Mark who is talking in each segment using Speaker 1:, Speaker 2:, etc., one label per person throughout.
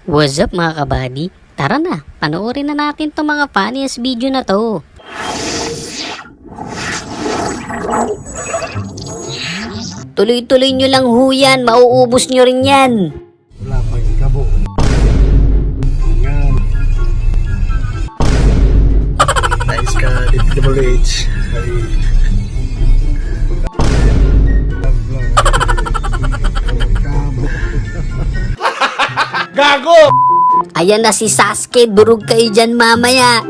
Speaker 1: What's up mga kabady? Tara na, panoorin na natin tong mga funniest video na to. Tuloy-tuloy nyo lang ho yan, mauubos nyo rin yan.
Speaker 2: Wala pang ikabo. Yan. Nice ka, DPWH. Ay. Gago!
Speaker 1: Ayan na si Sasuke, durog kayo dyan mamaya.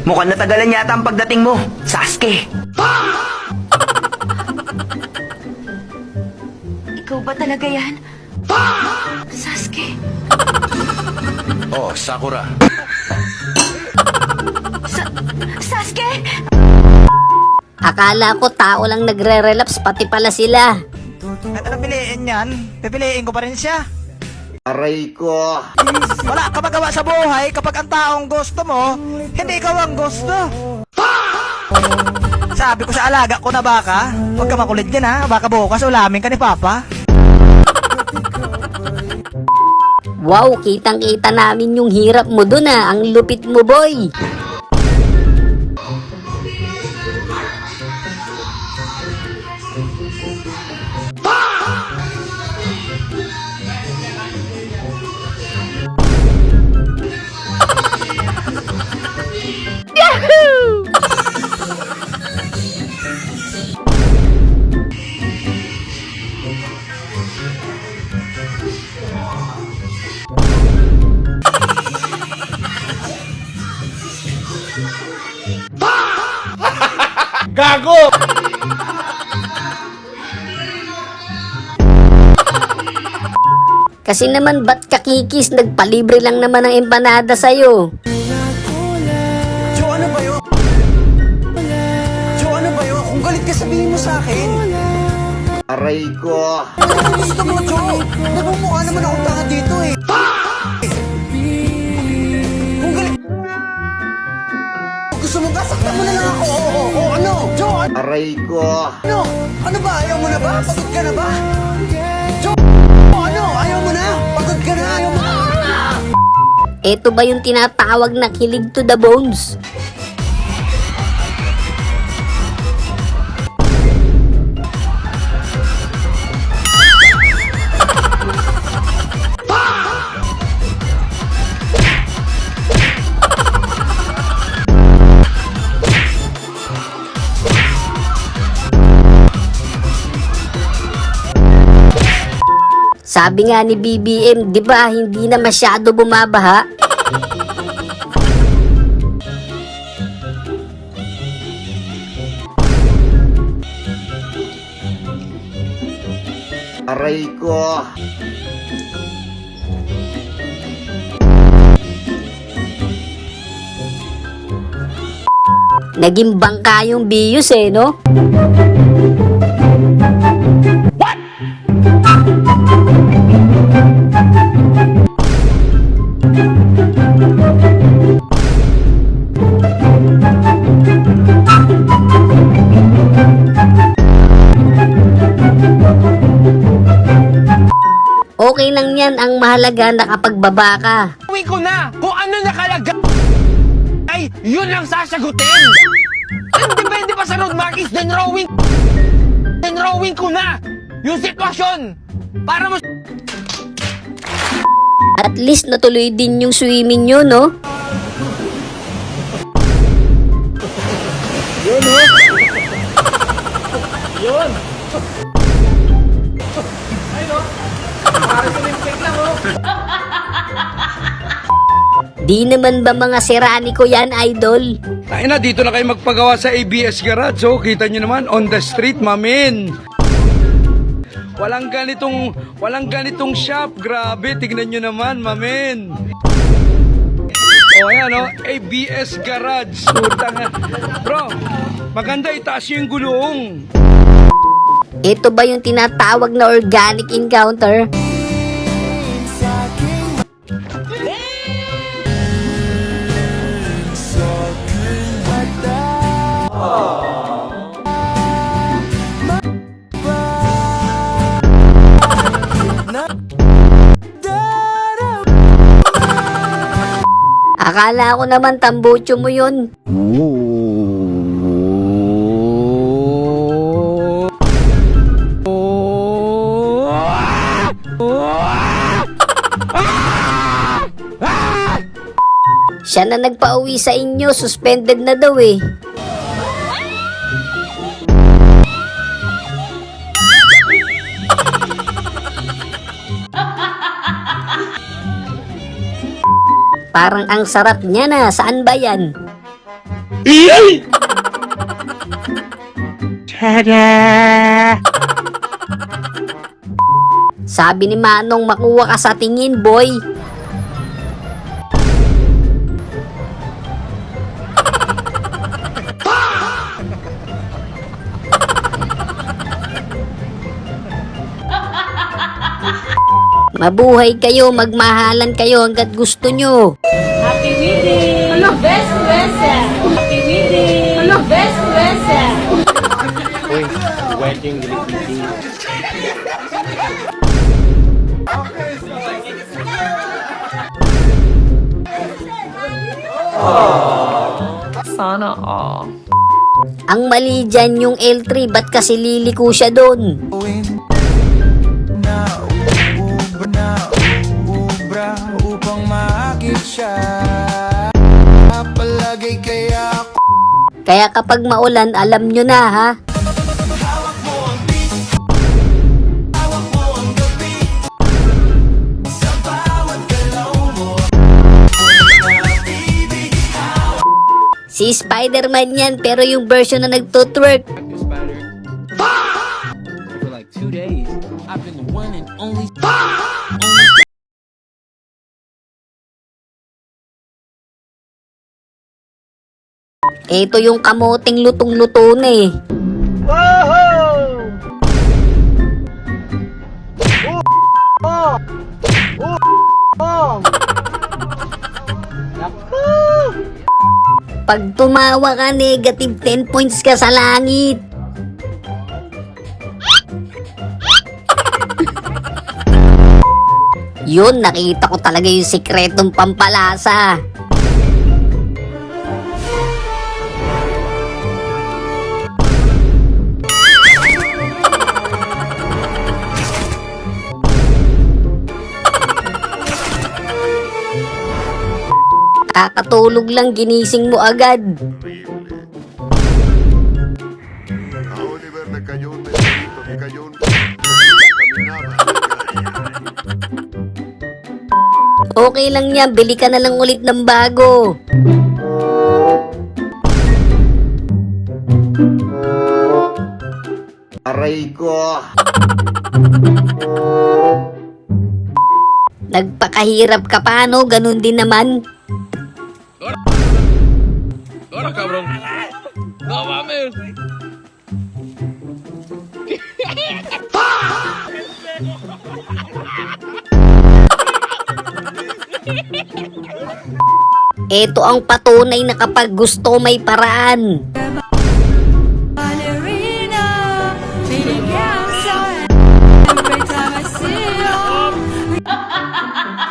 Speaker 3: Mukhang natagalan yata ang pagdating mo, Sasuke.
Speaker 4: Ikaw ba talaga yan? Sasuke?
Speaker 5: Oh, Sakura.
Speaker 4: Sasuke?
Speaker 1: Akala ko tao lang nagre-relapse, pati pala sila.
Speaker 3: At ano piliin yan? Pipiliin ko pa rin siya.
Speaker 5: Aray ko.
Speaker 3: Wala ka magawa sa buhay kapag ang taong gusto mo, hindi ikaw ang gusto. Sabi ko sa alaga ko na baka, huwag ka makulit dyan ha, baka bukas ulamin ka ni Papa.
Speaker 1: Wow, kitang-kita namin yung hirap mo dun ah. Ang lupit mo, boy.
Speaker 2: Gago!
Speaker 1: Kasi naman ba't kakikis, nagpalibre lang naman ng empanada sa'yo.
Speaker 3: Jo, ano ba yun? Jo, ano ba yun? Kung galit ka sabihin mo sa akin.
Speaker 5: Aray ko.
Speaker 3: Ano gusto mo, Jo? Nagmumukha naman akong tanga dito eh. Kung galit... Gusto mo kasaktan mo na lang ako. Oo, ano? Jo,
Speaker 5: Aray ko.
Speaker 3: ano? Ano ba? Ayaw mo na ba? Pagod ka na ba? Jo, ano? Ayaw mo na? Pagod ka na? Ayaw mo na?
Speaker 1: Ito ba yung tinatawag na kilig to the bones? Sabi nga ni BBM, di ba hindi na masyado bumabaha?
Speaker 5: Aray ko.
Speaker 1: Naging bangka yung Bius eh, no? Okay lang yan, ang mahalaga nakapagbaba ka.
Speaker 6: Gawin ko na kung ano nakalagay ay yun lang sasagutin. Ang depende pa sa road markings, then drawing ko na yung sitwasyon para mas...
Speaker 1: At least natuloy din yung swimming nyo, no? Di naman ba mga serani ko yan, idol?
Speaker 7: Ay na, dito na kayo magpagawa sa ABS Garage. So, kita nyo naman, on the street, mamin. Walang ganitong shop. Grabe, tignan nyo naman, mamin. O, ayan, o, ABS Garage. Putang. Bro, maganda, itaas yung gulong.
Speaker 1: Ito ba yung tinatawag na organic encounter? Akala ko naman tambucho mo yun. Siya na nagpauwi sa inyo, suspended na daw eh. Parang ang sarap niya na, saan ba yan? Sabi ni Manong makuha ka sa tingin, boy. Mabuhay kayo, magmahalan kayo hanggat gusto nyo.
Speaker 8: Happy wedding! Hello, best wedding! Happy wedding! Hello, best wedding! Sana all.
Speaker 1: Ang mali dyan yung L3, ba't kasi liliko siya doon?
Speaker 3: Upang maakit siya. Palagay kaya
Speaker 1: Kaya kapag maulan, alam nyo na ha. Si Spider-Man yan, pero yung version na nagtutwerk.
Speaker 6: For like 2 days, I've been the one and only.
Speaker 1: Ito yung kamoting lutong-luto na eh. Pag tumawa ka, negative 10 points ka sa langit. Yun, nakita ko talaga yung sikretong pampalasa. Kakatulog lang, ginising mo agad.
Speaker 9: A Oliver le cayó un meteorito, le cayó un... Caminaba.
Speaker 1: Okay lang yan, bili ka na lang ulit ng bago.
Speaker 5: Aray ko.
Speaker 1: Nagpakahirap ka pa, no? Ganun din naman.
Speaker 6: Ahora, cabrón. No mames.
Speaker 1: Ito ang patunay na kapag gusto may paraan.
Speaker 8: Ballerina, feeling outside. Every time I see you,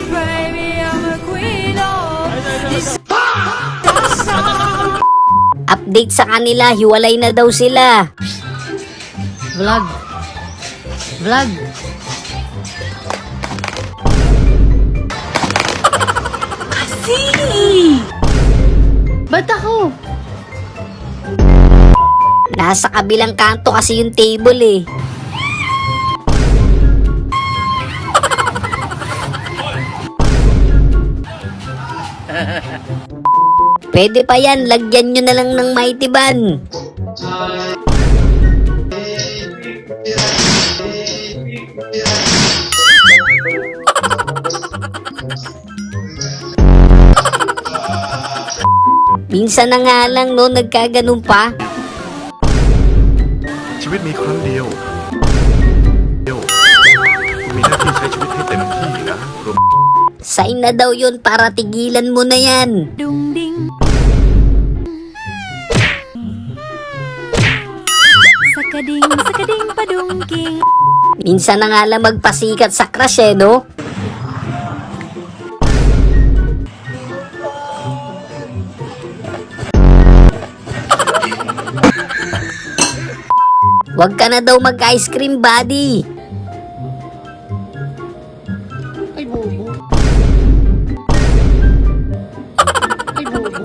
Speaker 8: baby, I'm a queen of this song.
Speaker 1: Update sa kanila, hiwalay na daw sila.
Speaker 8: Vlog. Kasi! Ba't ako?
Speaker 1: Nasa kabilang kanto kasi yung table eh. Pwede pa yan, lagyan nyo na lang ng Mighty Ban. Minsan na nga lang no, nagkaganon pa.
Speaker 9: ชีวิตมีครั้งเดียว มีหน้าที่ใช้ชีวิตให้เต็มที่นะรวม
Speaker 1: Sign na daw yun para tigilan mo na yan.
Speaker 8: Dung ding. Sakading padungking.
Speaker 1: Minsan na nga lang magpasikat sa crush eh, no? Huwag ka na daw mag-ice cream, buddy.
Speaker 2: Ay, bobo. Ay, bobo.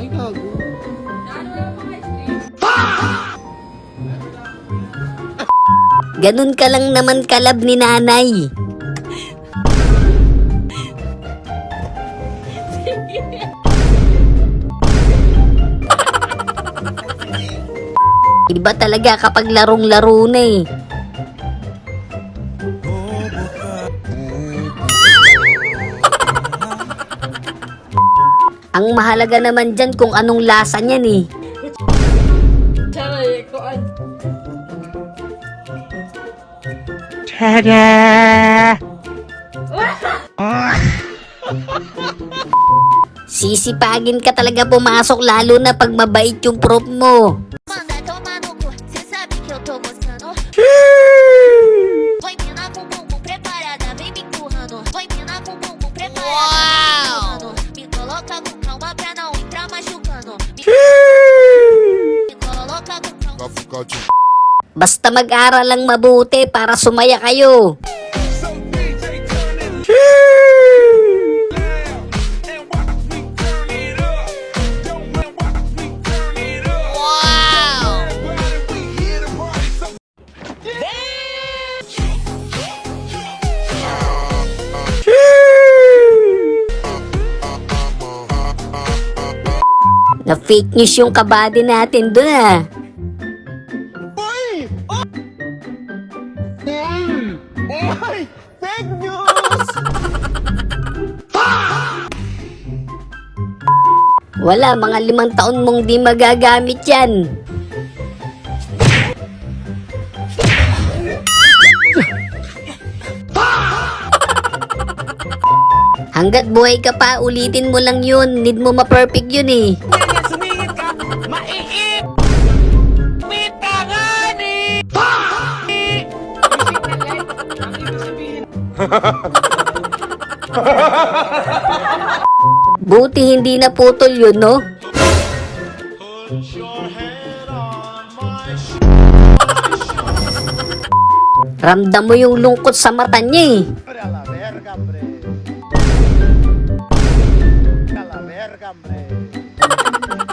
Speaker 2: Ay, gago.
Speaker 1: Ganun ka lang naman kalab ni nanay. Iba talaga kapag larong-laro na eh. Ang mahalaga naman dyan kung anong lasa niyan eh.
Speaker 8: Charay, kuan.
Speaker 1: Sisipagin ka talaga pumasok lalo na pag mabait yung prop mo.
Speaker 4: Manda tomar no cu, cê sabe que eu tô gostando. Vai mina com bumbum preparada, vem me empurrando. Vai mina com bumbum preparada, vem me empurrando. Me coloca com calma pra não entrar machucando. Me coloca com calma.
Speaker 9: Vai ficar de
Speaker 1: Basta mag-aral lang mabuti para sumaya kayo. Na fake news yung kabady natin dun ah.
Speaker 6: Ay! Fake news!
Speaker 1: Wala, mga 5 taon mong di magagamit yan. Hanggat buhay ka pa, ulitin mo lang yun. Need mo ma-perfect yun eh.
Speaker 6: Ganyan, sumingit ka! Maiip! Mitangan eh!
Speaker 1: Buti hindi naputol yun, no? Ramdam mo yung lungkot sa mata niya eh.
Speaker 2: A la verga, hombre. A la verga, hombre.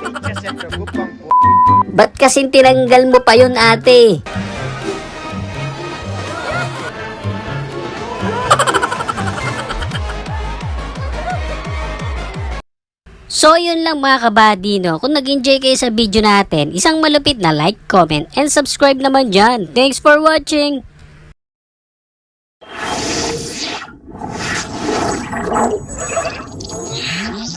Speaker 2: Pinche se preocupan por...
Speaker 1: Ba't kasing tinanggal mo pa yun, ate? So yun lang mga kabady, no? Kung nag-enjoy kayo sa video natin, isang malupit na like, comment, and subscribe naman dyan. Thanks for watching!